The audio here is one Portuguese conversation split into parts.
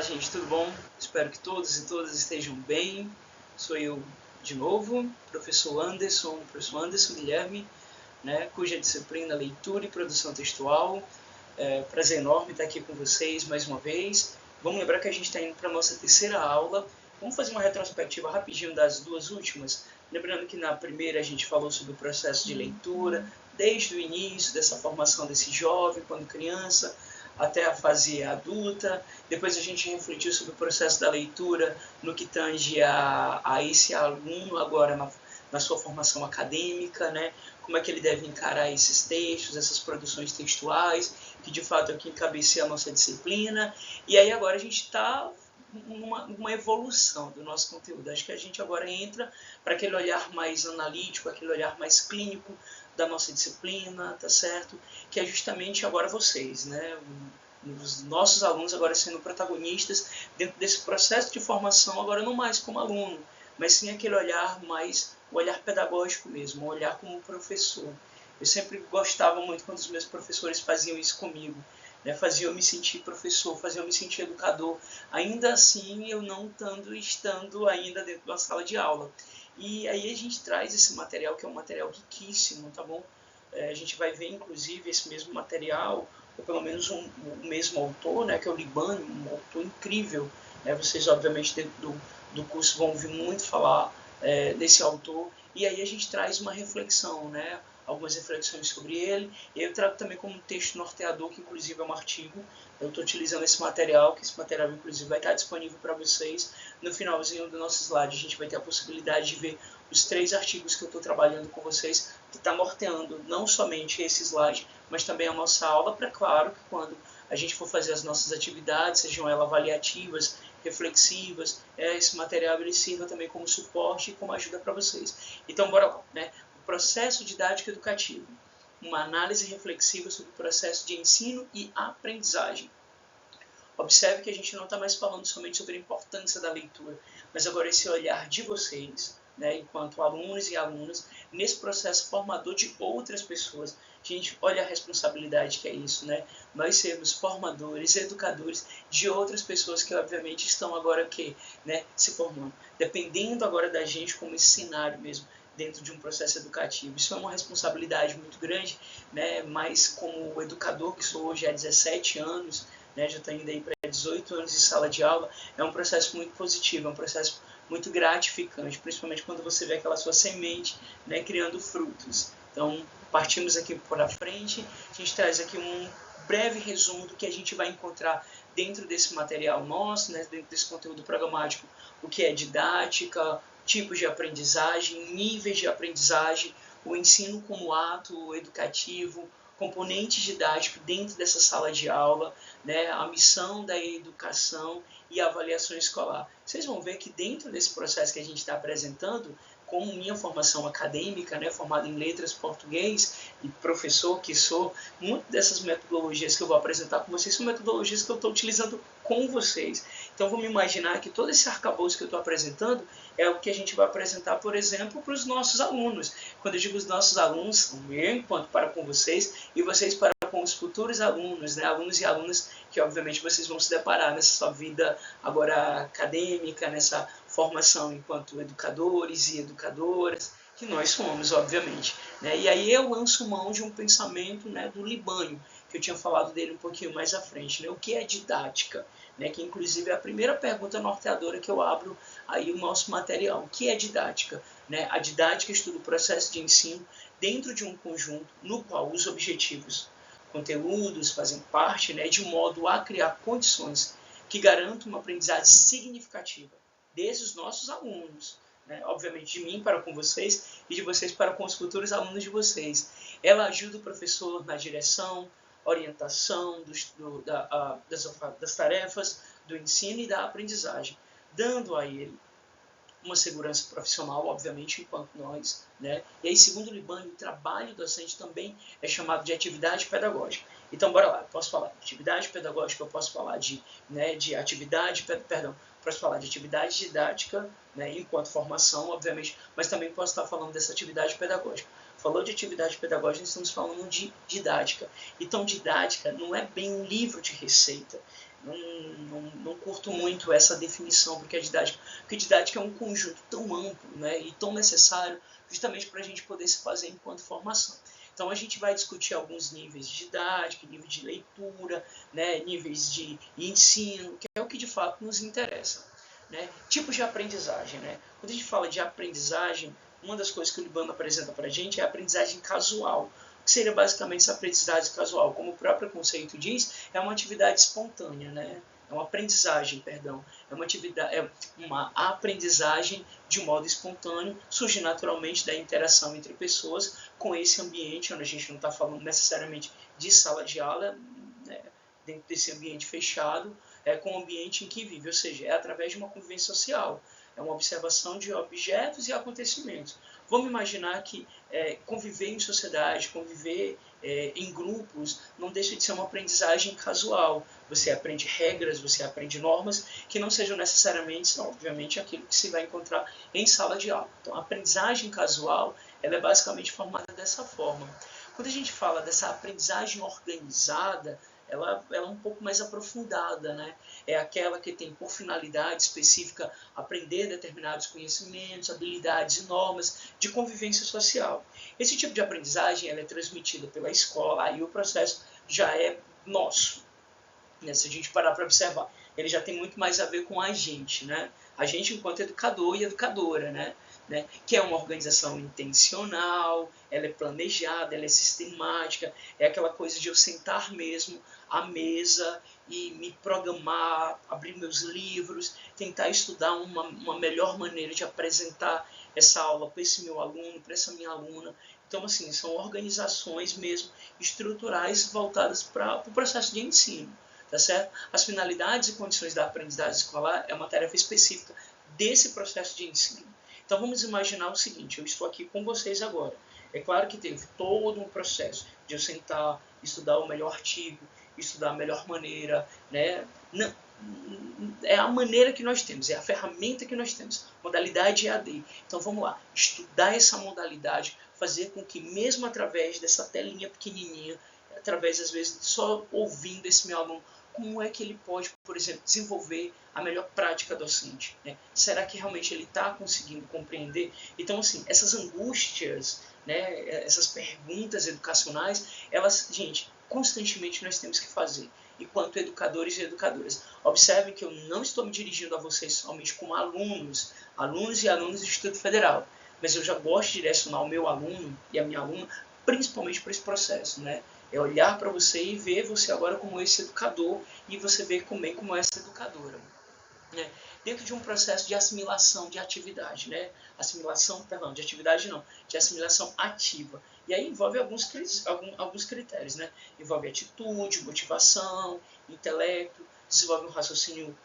gente, tudo bom? Espero que todos e todas estejam bem. Sou eu de novo, professor Anderson Guilherme, cuja disciplina Leitura e Produção Textual. Prazer enorme estar aqui com vocês mais uma vez. Vamos lembrar que a gente está indo para a nossa terceira aula. Vamos fazer uma retrospectiva rapidinho das duas últimas. Lembrando que na primeira a gente falou sobre o processo de leitura, desde o início dessa formação desse jovem, quando criança, até a fase adulta. Depois a gente refletiu sobre o processo da leitura no que tange a esse aluno agora na sua formação acadêmica, como é que ele deve encarar esses textos, essas produções textuais, que de fato é o que encabeça a nossa disciplina. E aí agora a gente está uma evolução do nosso conteúdo. Acho que a gente agora entra para aquele olhar mais analítico, aquele olhar mais clínico da nossa disciplina, tá certo? Que é justamente agora vocês, os nossos alunos agora sendo protagonistas dentro desse processo de formação, agora não mais como aluno, mas sim aquele olhar mais, o olhar pedagógico mesmo, o olhar como professor. Eu sempre gostava muito quando os meus professores faziam isso comigo, faziam eu me sentir professor, faziam eu me sentir educador, ainda assim eu não estando ainda dentro da sala de aula. E aí a gente traz esse material, que é um material riquíssimo, tá bom? A gente vai ver, inclusive, esse mesmo material, ou pelo menos o mesmo autor, que é o Libânio, um autor incrível. Vocês, obviamente, dentro do curso vão ouvir muito falar desse autor. E aí a gente traz uma reflexão, algumas reflexões sobre ele. E eu trago também como texto norteador, que inclusive é um artigo. Eu estou utilizando esse material, que esse material inclusive vai estar disponível para vocês. No finalzinho do nosso slide a gente vai ter a possibilidade de ver os 3 artigos que eu estou trabalhando com vocês, que está norteando não somente esse slide, mas também a nossa aula, para claro que quando a gente for fazer as nossas atividades, sejam elas avaliativas, reflexivas, esse material ele sirva também como suporte e como ajuda para vocês. Então bora lá, o processo didático educativo, uma análise reflexiva sobre o processo de ensino e aprendizagem. Observe que a gente não está mais falando somente sobre a importância da leitura, mas agora esse olhar de vocês, enquanto alunos e alunas, nesse processo formador de outras pessoas. Gente, olha a responsabilidade que é isso, Nós sermos formadores, educadores de outras pessoas que, obviamente, estão agora se formando. Dependendo agora da gente como esse cenário mesmo, dentro de um processo educativo. Isso é uma responsabilidade muito grande, mas como educador que sou hoje há 17 anos, já estou indo aí para 18 anos de sala de aula, é um processo muito positivo, é um processo muito gratificante, principalmente quando você vê aquela sua semente criando frutos. Então, partimos aqui para frente, a gente traz aqui um breve resumo do que a gente vai encontrar dentro desse material nosso, dentro desse conteúdo programático, o que é didática, tipos de aprendizagem, níveis de aprendizagem, o ensino como ato educativo, componentes didáticos dentro dessa sala de aula, a missão da educação e a avaliação escolar. Vocês vão ver que dentro desse processo que a gente está apresentando, como minha formação acadêmica, formada em letras português e professor que sou, muitas dessas metodologias que eu vou apresentar com vocês são metodologias que eu estou utilizando com vocês. Então vamos imaginar que todo esse arcabouço que eu estou apresentando é o que a gente vai apresentar, por exemplo, para os nossos alunos. Quando eu digo os nossos alunos, são eu enquanto para com vocês e vocês para com os futuros alunos, alunos e alunas que obviamente vocês vão se deparar nessa sua vida agora acadêmica, nessa formação enquanto educadores e educadoras, que nós somos, obviamente. E aí eu lanço mão de um pensamento do Libânio, que eu tinha falado dele um pouquinho mais à frente. O que é didática? Que inclusive é a primeira pergunta norteadora que eu abro aí o nosso material. O que é didática? A didática estuda o processo de ensino dentro de um conjunto no qual os objetivos, conteúdos fazem parte, de modo a criar condições que garantam uma aprendizagem significativa desses nossos alunos, obviamente de mim para com vocês e de vocês para com os futuros alunos de vocês. Ela ajuda o professor na direção, orientação das tarefas, do ensino e da aprendizagem, dando a ele uma segurança profissional, obviamente, enquanto nós. E aí, segundo o Libânio, o trabalho docente também é chamado de atividade pedagógica. Então, bora lá, eu posso falar de atividade pedagógica, eu posso falar de posso falar de atividade didática, enquanto formação, obviamente, mas também posso estar falando dessa atividade pedagógica. falou de atividade pedagógica, estamos falando de didática. Então, didática não é bem um livro de receita. Não curto muito essa definição, porque didática é um conjunto tão amplo, né, e tão necessário justamente para a gente poder se fazer enquanto formação. Então, a gente vai discutir alguns níveis de didática, nível de leitura, né, níveis de ensino, que é o que de fato nos interessa. Né? Tipos de aprendizagem. Né? Quando a gente fala de aprendizagem, uma das coisas que o Libano apresenta para a gente é a aprendizagem casual. O que seria basicamente essa aprendizagem casual? Como o próprio conceito diz, é uma atividade espontânea, né? É uma aprendizagem, perdão. É uma aprendizagem de modo espontâneo, surge naturalmente da interação entre pessoas com esse ambiente, onde a gente não está falando necessariamente de sala de aula, né? Dentro desse ambiente fechado, com o ambiente em que vive, ou seja, é através de uma convivência social, é uma observação de objetos e acontecimentos. Vamos imaginar que conviver em sociedade, conviver em grupos, não deixa de ser uma aprendizagem casual. Você aprende regras, você aprende normas que não sejam necessariamente, obviamente, aquilo que se vai encontrar em sala de aula. Então, a aprendizagem casual ela é basicamente formada dessa forma. Quando a gente fala dessa aprendizagem organizada, ela é um pouco mais aprofundada, né? É aquela que tem por finalidade específica aprender determinados conhecimentos, habilidades e normas de convivência social. Esse tipo de aprendizagem ela é transmitida pela escola, aí o processo já é nosso. Né? Se a gente parar para observar, ele já tem muito mais a ver com a gente, né? A gente enquanto educador e educadora, né? Que é uma organização intencional, ela é planejada, ela é sistemática, é aquela coisa de eu sentar mesmo à mesa e me programar, abrir meus livros, tentar estudar uma melhor maneira de apresentar essa aula para esse meu aluno, para essa minha aluna. Então, assim, são organizações mesmo estruturais voltadas para o processo de ensino. Tá certo? As finalidades e condições da aprendizagem escolar é uma tarefa específica desse processo de ensino. Então vamos imaginar o seguinte, eu estou aqui com vocês agora. É claro que teve todo um processo de eu sentar, estudar o melhor artigo, estudar a melhor maneira, né? Não, é a maneira que nós temos, é a ferramenta que nós temos, modalidade EAD. Então vamos lá, estudar essa modalidade, fazer com que mesmo através dessa telinha pequenininha, através às vezes só ouvindo esse meu aluno, como é que ele pode, por exemplo, desenvolver a melhor prática docente? Né? Será que realmente ele está conseguindo compreender? Então, assim, essas angústias, né, essas perguntas educacionais, elas, gente, constantemente nós temos que fazer. Enquanto educadores e educadoras. Observem que eu não estou me dirigindo a vocês somente como alunos e alunas do Instituto Federal, mas eu já gosto de direcionar o meu aluno e a minha aluna principalmente para esse processo, né? É olhar para você e ver você agora como esse educador e você ver também como essa educadora. Né? Dentro de um processo de assimilação de atividade, né? De atividade não, de assimilação ativa. E aí envolve alguns critérios, né? Envolve atitude, motivação, intelecto, desenvolve um raciocínio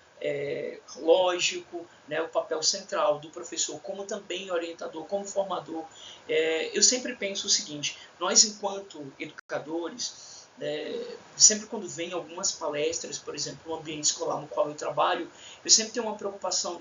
lógico, né? O papel central do professor como também orientador, como formador. Eu sempre penso o seguinte, nós enquanto educadores, sempre quando vem algumas palestras, por exemplo, no ambiente escolar no qual eu trabalho, eu sempre tenho uma preocupação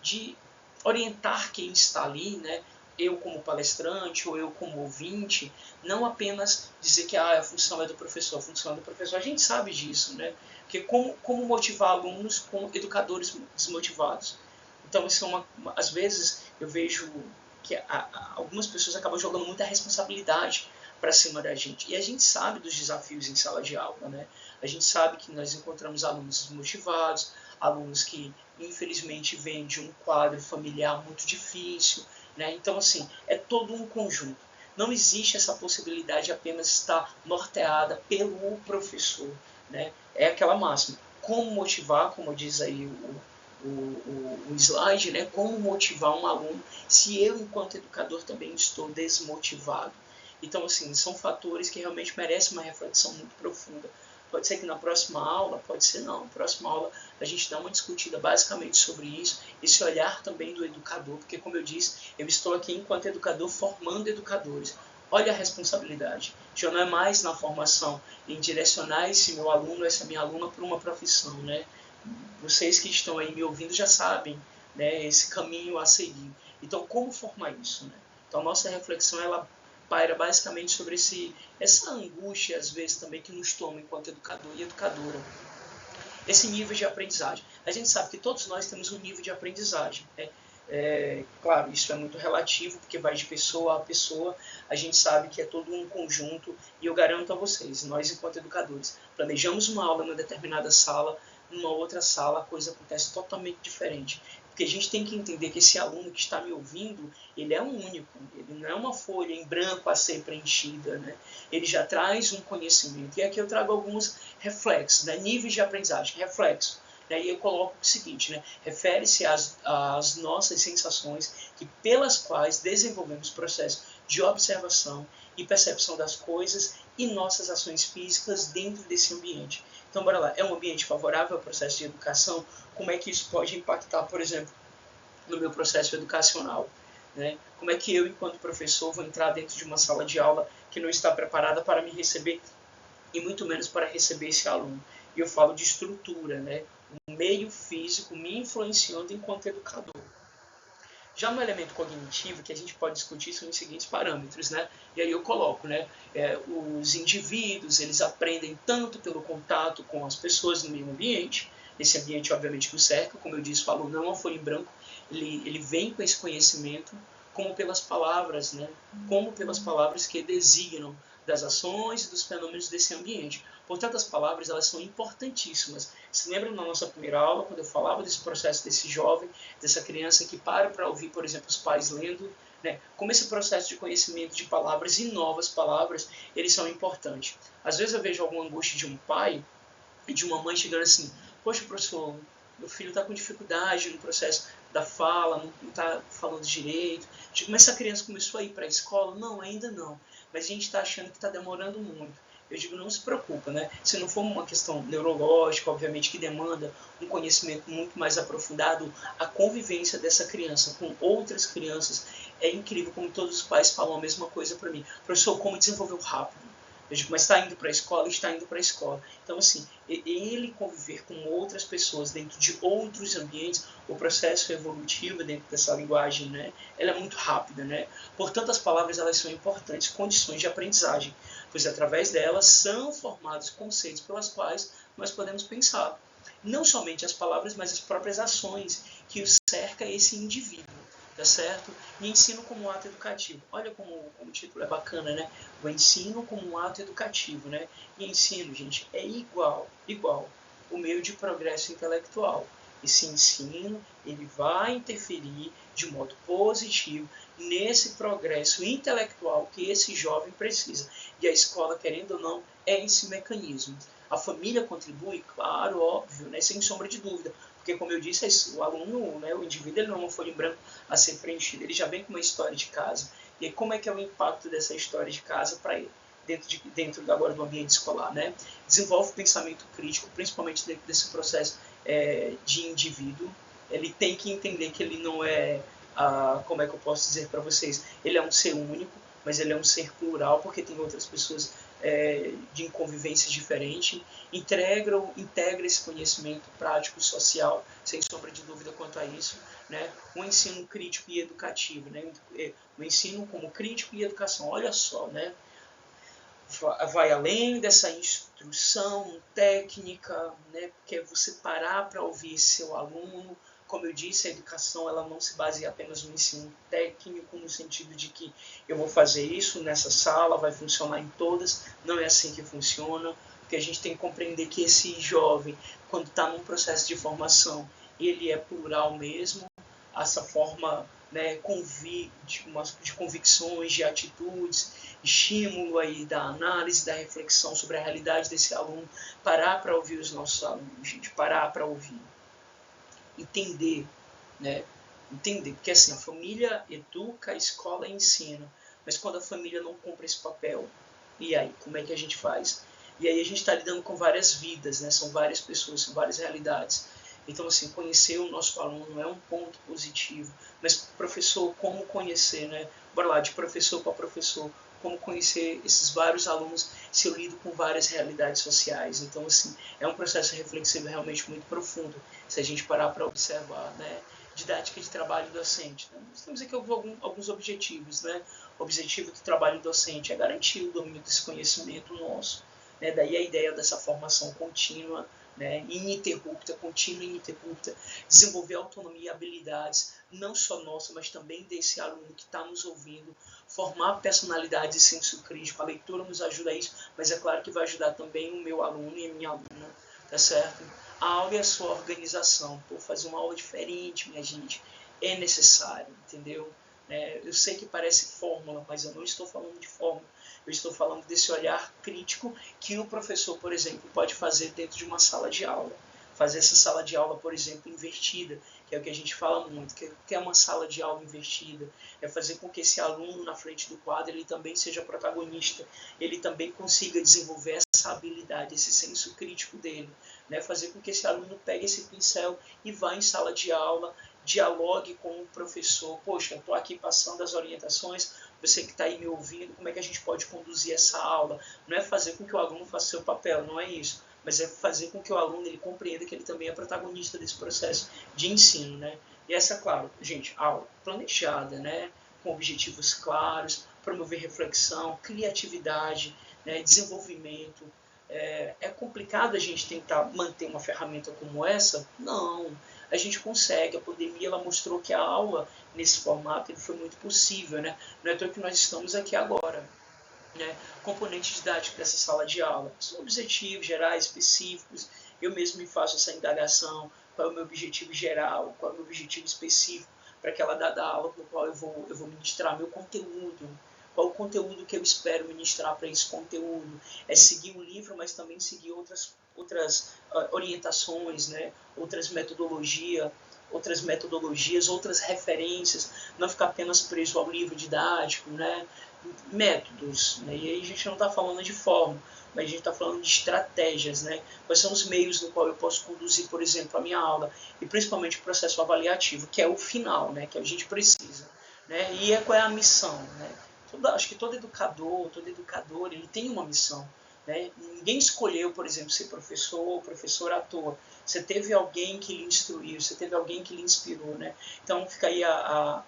de orientar quem está ali, né? Eu como palestrante ou eu como ouvinte, não apenas dizer que a função é do professor, a função é do professor, a gente sabe disso, né? Porque como motivar alunos com educadores desmotivados? Então, isso às vezes eu vejo que algumas pessoas acabam jogando muita responsabilidade para cima da gente. E a gente sabe dos desafios em sala de aula, né? A gente sabe que nós encontramos alunos desmotivados, alunos que infelizmente vêm de um quadro familiar muito difícil, né? Então, assim, é todo um conjunto. Não existe essa possibilidade de apenas estar norteada pelo professor, né? É aquela máxima. Como motivar, como diz aí o slide, né? Como motivar um aluno se eu, enquanto educador, também estou desmotivado? Então, assim, são fatores que realmente merecem uma reflexão muito profunda. Pode ser que na próxima aula, pode ser não. Na próxima aula a gente dá uma discutida basicamente sobre isso, esse olhar também do educador, porque, como eu disse, eu estou aqui enquanto educador formando educadores. Olha a responsabilidade. Já não é mais na formação em direcionar esse meu aluno, essa minha aluna para uma profissão, né? Vocês que estão aí me ouvindo já sabem, né, esse caminho a seguir. Então, como formar isso? Né? Então, nossa reflexão ela paira basicamente sobre essa angústia, às vezes, também que nos toma enquanto educador e educadora. Esse nível de aprendizagem. A gente sabe que todos nós temos um nível de aprendizagem, né? Claro, isso é muito relativo, porque vai de pessoa a pessoa. A gente sabe que é todo um conjunto, e eu garanto a vocês, nós enquanto educadores, planejamos uma aula numa determinada sala, numa outra sala a coisa acontece totalmente diferente. Porque a gente tem que entender que esse aluno que está me ouvindo, ele é um único, ele não é uma folha em branco a ser preenchida, né? Ele já traz um conhecimento. E aqui eu trago alguns reflexos, né? Níveis de aprendizagem, reflexo. E eu coloco o seguinte, né? Refere-se às nossas sensações pelas quais desenvolvemos processo de observação e percepção das coisas e nossas ações físicas dentro desse ambiente. Então, bora lá. É um ambiente favorável ao processo de educação? Como é que isso pode impactar, por exemplo, no meu processo educacional? Né? Como é que eu, enquanto professor, vou entrar dentro de uma sala de aula que não está preparada para me receber e muito menos para receber esse aluno? E eu falo de estrutura, né? O meio físico me influenciando enquanto educador. Já no elemento cognitivo, que a gente pode discutir, são os seguintes parâmetros, né? E aí eu coloco, né? Os indivíduos, eles aprendem tanto pelo contato com as pessoas no meio ambiente, esse ambiente, obviamente, que o cerca, como eu disse, falo, não é uma folha em branco, ele vem com esse conhecimento, como pelas palavras, né? Como pelas palavras que designam das ações e dos fenômenos desse ambiente. Portanto, as palavras, elas são importantíssimas. Se lembra na nossa primeira aula, quando eu falava desse processo desse jovem, dessa criança que para ouvir, por exemplo, os pais lendo, né? Como esse processo de conhecimento de palavras e novas palavras, eles são importantes. Às vezes eu vejo alguma angústia de um pai e de uma mãe chegando assim, poxa, professor, meu filho está com dificuldade no processo da fala, não está falando direito. Digo, mas essa criança começou a ir para a escola? Não, ainda não. Mas a gente está achando que está demorando muito. Eu digo, não se preocupa, né? Se não for uma questão neurológica, obviamente, que demanda um conhecimento muito mais aprofundado, a convivência dessa criança com outras crianças é incrível, como todos os pais falam a mesma coisa para mim. Professor, como desenvolveu rápido? Eu digo, mas está indo para a escola? Está indo para a escola. Então, assim, ele conviver com outras pessoas dentro de outros ambientes, o processo evolutivo dentro dessa linguagem, né, ela é muito rápida, né? Portanto, as palavras, elas são importantes condições de aprendizagem, pois através delas são formados conceitos pelas quais nós podemos pensar. Não somente as palavras, mas as próprias ações que cerca esse indivíduo. Tá certo? E ensino como um ato educativo. Olha como o título é bacana, né? O ensino como um ato educativo, né? E ensino, gente, é igual o meio de progresso intelectual. Esse ensino, ele vai interferir de modo positivo nesse progresso intelectual que esse jovem precisa. E a escola, querendo ou não, é esse mecanismo. A família contribui, claro, óbvio, né? Sem sombra de dúvida. Porque, como eu disse, o aluno, né, o indivíduo, ele não é uma folha em branco a ser preenchida, ele já vem com uma história de casa. E aí, como é que é o impacto dessa história de casa para ele, dentro agora do ambiente escolar, né? Desenvolve pensamento crítico, principalmente dentro desse processo de indivíduo. Ele tem que entender que ele não é, como é que eu posso dizer para vocês, ele é um ser único, mas ele é um ser plural, porque tem outras pessoas de convivência diferente, integra esse conhecimento prático social, sem sombra de dúvida quanto a isso, né? Um ensino crítico e educativo, né? O ensino como crítico e educação, olha só, né? Vai além dessa instrução técnica, né? Que é você parar para ouvir seu aluno. Como eu disse, a educação, ela não se baseia apenas no ensino técnico, no sentido de que eu vou fazer isso nessa sala, vai funcionar em todas. Não é assim que funciona, porque a gente tem que compreender que esse jovem, quando está num processo de formação, ele é plural mesmo, essa forma, né, de convicções, de atitudes, estímulo aí da análise, da reflexão sobre a realidade desse aluno, parar para ouvir os nossos alunos, gente, parar para ouvir. Entender, né? Entender, porque assim, a família educa, a escola ensina, mas quando a família não cumpre esse papel, e aí, como é que a gente faz? E aí a gente está lidando com várias vidas, né? São várias pessoas, são várias realidades. Então, assim, conhecer o nosso aluno é um ponto positivo, mas professor, como conhecer, né? Bora lá, de professor para professor, como conhecer esses vários alunos se eu lido com várias realidades sociais. Então, assim, é um processo reflexivo realmente muito profundo, se a gente parar para observar, né? didática de trabalho docente. Né? Nós temos aqui alguns objetivos. Né? O objetivo do trabalho docente é garantir o domínio desse conhecimento nosso. Né? Daí a ideia dessa formação contínua, né? Ininterrupta, contínua e ininterrupta, desenvolver autonomia e habilidades, não só nossa, mas também desse aluno que está nos ouvindo, formar personalidade e senso crítico. A leitura nos ajuda a isso, mas é claro que vai ajudar também o meu aluno e a minha aluna, tá certo? A aula e a sua organização. Pô, fazer uma aula diferente, minha gente, é necessário, entendeu? Eu sei que parece fórmula, mas eu não estou falando de fórmula. Eu estou falando desse olhar crítico que o professor, por exemplo, pode fazer dentro de uma sala de aula. Fazer essa sala de aula, por exemplo, invertida, que é o que a gente fala muito, que é uma sala de aula invertida. É fazer com que esse aluno na frente do quadro ele também seja protagonista, ele também consiga desenvolver essa habilidade, esse senso crítico dele. Né? Fazer com que esse aluno pegue esse pincel e vá em sala de aula, dialogue com o professor. Poxa, eu estou aqui passando as orientações, você que está aí me ouvindo, como é que a gente pode conduzir essa aula? Não é fazer com que o aluno faça seu papel, não é isso. Mas é fazer com que o aluno ele compreenda que ele também é protagonista desse processo de ensino. Né? E essa, claro, gente, aula planejada, né? Com objetivos claros, promover reflexão, criatividade, né? Desenvolvimento. É complicado a gente tentar manter uma ferramenta como essa? Não, a gente consegue. A pandemia ela mostrou que a aula nesse formato ele foi muito possível, né? Não é à toa que nós estamos aqui agora. Né? Componente didático dessa sala de aula são objetivos gerais, específicos. Eu mesmo me faço essa indagação: qual é o meu objetivo geral, qual é o meu objetivo específico para aquela dada aula no qual eu vou ministrar meu conteúdo. Qual o conteúdo que eu espero ministrar para esse conteúdo? É seguir o livro, mas também seguir outras orientações, né? outras metodologias, outras referências, não ficar apenas preso ao livro didático, né? Métodos, né? E aí a gente não está falando de forma, mas a gente está falando de estratégias, né? Quais são os meios no qual eu posso conduzir, por exemplo, a minha aula, e principalmente o processo avaliativo, que é o final, né? Que a gente precisa. Né? E qual é a missão? Né? Acho que todo educador, toda educadora, ele tem uma missão. Né? Ninguém escolheu, por exemplo, ser professor ou professora à toa. Você teve alguém que lhe instruiu, você teve alguém que lhe inspirou. Né? Então fica aí a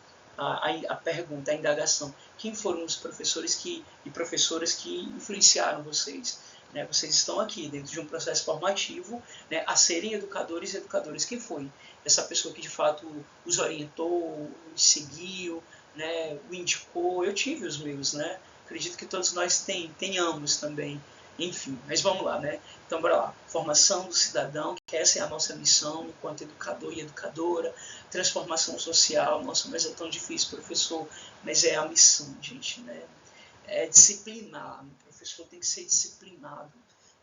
pergunta, a indagação. Quem foram os professores e professoras que influenciaram vocês? Né? Vocês estão aqui dentro de um processo formativo, né, a serem educadores e educadoras. Quem foi essa pessoa que de fato os orientou, os seguiu, né, o indicou? Eu tive os meus, né? Acredito que todos nós tenhamos também. Enfim, mas vamos lá, né? Então, bora lá. Formação do cidadão, que essa é a nossa missão enquanto educador e educadora. Transformação social, nossa, mas é tão difícil, professor, mas é a missão, gente, né? É disciplinar, o professor tem que ser disciplinado.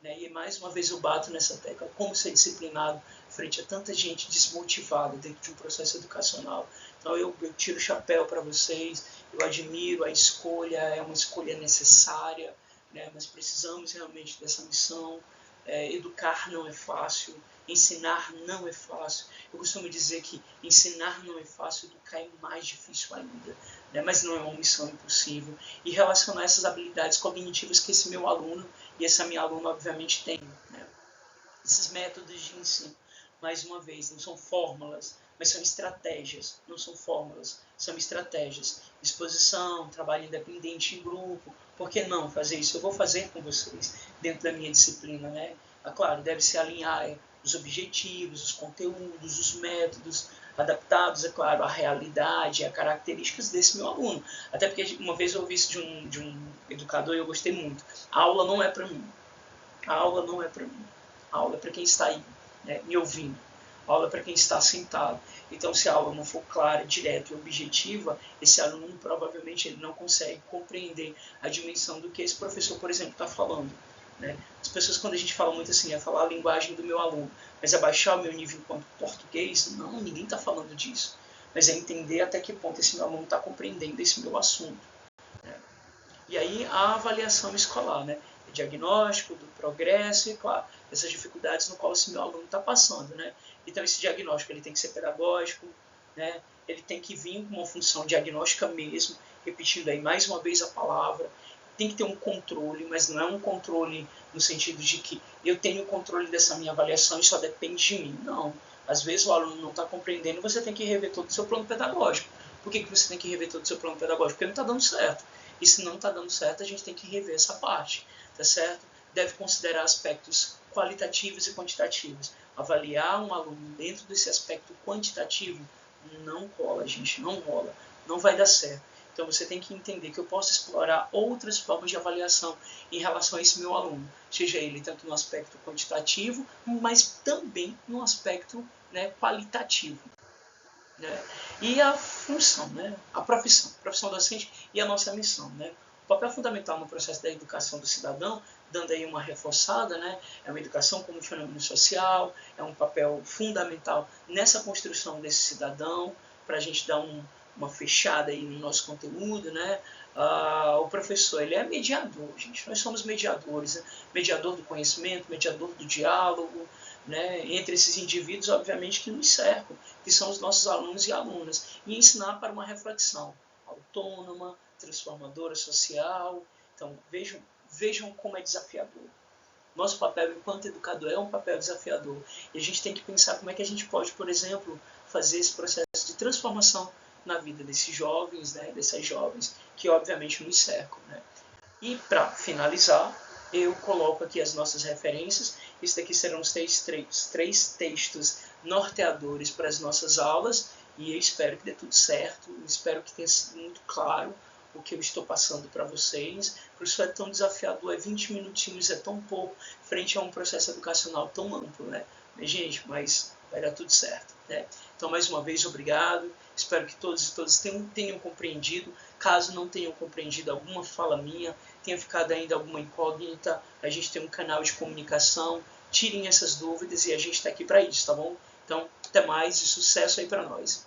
Né? E mais uma vez eu bato nessa tecla, como ser disciplinado frente a tanta gente desmotivada dentro de um processo educacional. Então eu tiro o chapéu para vocês, eu admiro a escolha, é uma escolha necessária, né? Mas precisamos realmente dessa missão. Educar não é fácil, ensinar não é fácil. Eu costumo dizer que ensinar não é fácil, educar é mais difícil ainda, né? Mas não é uma missão impossível. E relacionar essas habilidades cognitivas que esse meu aluno e essa minha aluna obviamente tem. Né? Esses métodos de ensino, mais uma vez, não são fórmulas, mas são estratégias. Não são fórmulas, são estratégias. Exposição, trabalho independente em grupo. Por que não fazer isso? Eu vou fazer com vocês dentro da minha disciplina. Né? Claro, deve se alinhar os objetivos, os conteúdos, os métodos, adaptados, é claro, à realidade, a características desse meu aluno. Até porque uma vez eu ouvi isso de um educador e eu gostei muito. A aula não é para mim. A aula não é para mim. A aula é para quem está aí, né, me ouvindo. A aula é para quem está sentado. Então, se a aula não for clara, direta e objetiva, esse aluno provavelmente ele não consegue compreender a dimensão do que esse professor, por exemplo, está falando. Né? As pessoas, quando a gente fala muito assim, é falar a linguagem do meu aluno, mas é baixar o meu nível enquanto português? Não, ninguém está falando disso. Mas é entender até que ponto esse meu aluno está compreendendo esse meu assunto. Né? E aí a avaliação escolar, né? O diagnóstico do progresso e, claro, essas dificuldades no qual esse meu aluno está passando. Né? Então esse diagnóstico ele tem que ser pedagógico, né? Ele tem que vir com uma função diagnóstica mesmo, repetindo aí mais uma vez a palavra. Tem que ter um controle, mas não é um controle no sentido de que eu tenho o controle dessa minha avaliação e só depende de mim. Não, Às vezes o aluno não está compreendendo, você tem que rever todo o seu plano pedagógico. Por que você tem que rever todo o seu plano pedagógico? Porque não está dando certo. E se não está dando certo, a gente tem que rever essa parte, tá certo? Deve considerar aspectos qualitativos e quantitativos. Avaliar um aluno dentro desse aspecto quantitativo não cola, gente, não rola, não vai dar certo. Então você tem que entender que eu posso explorar outras formas de avaliação em relação a esse meu aluno, seja ele tanto no aspecto quantitativo, mas também no aspecto, né, qualitativo. Né? E a função, né? A profissão docente e a nossa missão. Né? O papel fundamental no processo da educação do cidadão, dando aí uma reforçada, né? É uma educação como um fenômeno social, é um papel fundamental nessa construção desse cidadão, para a gente dar uma fechada aí no nosso conteúdo, né? O professor, ele é mediador, gente. Nós somos mediadores, né? Mediador do conhecimento, mediador do diálogo, né? Entre esses indivíduos, obviamente, que nos cercam, que são os nossos alunos e alunas, e ensinar para uma reflexão autônoma, transformadora, social. Então, vejam como é desafiador. Nosso papel enquanto educador é um papel desafiador. E a gente tem que pensar como é que a gente pode, por exemplo, fazer esse processo de transformação na vida desses jovens, né, dessas jovens, que obviamente nos cercam. Né? E para finalizar, eu coloco aqui as nossas referências. Isso daqui serão os três textos norteadores para as nossas aulas. E eu espero que dê tudo certo. Eu espero que tenha sido muito claro o que eu estou passando para vocês. Por isso é tão desafiador, 20 minutinhos, é tão pouco, frente a um processo educacional tão amplo, né? Gente, mas vai dar tudo certo, né? Então, mais uma vez, obrigado. Espero que todos e todas tenham compreendido. Caso não tenham compreendido alguma fala minha, tenha ficado ainda alguma incógnita, a gente tem um canal de comunicação. Tirem essas dúvidas e a gente está aqui para isso, tá bom? Então, até mais e sucesso aí para nós.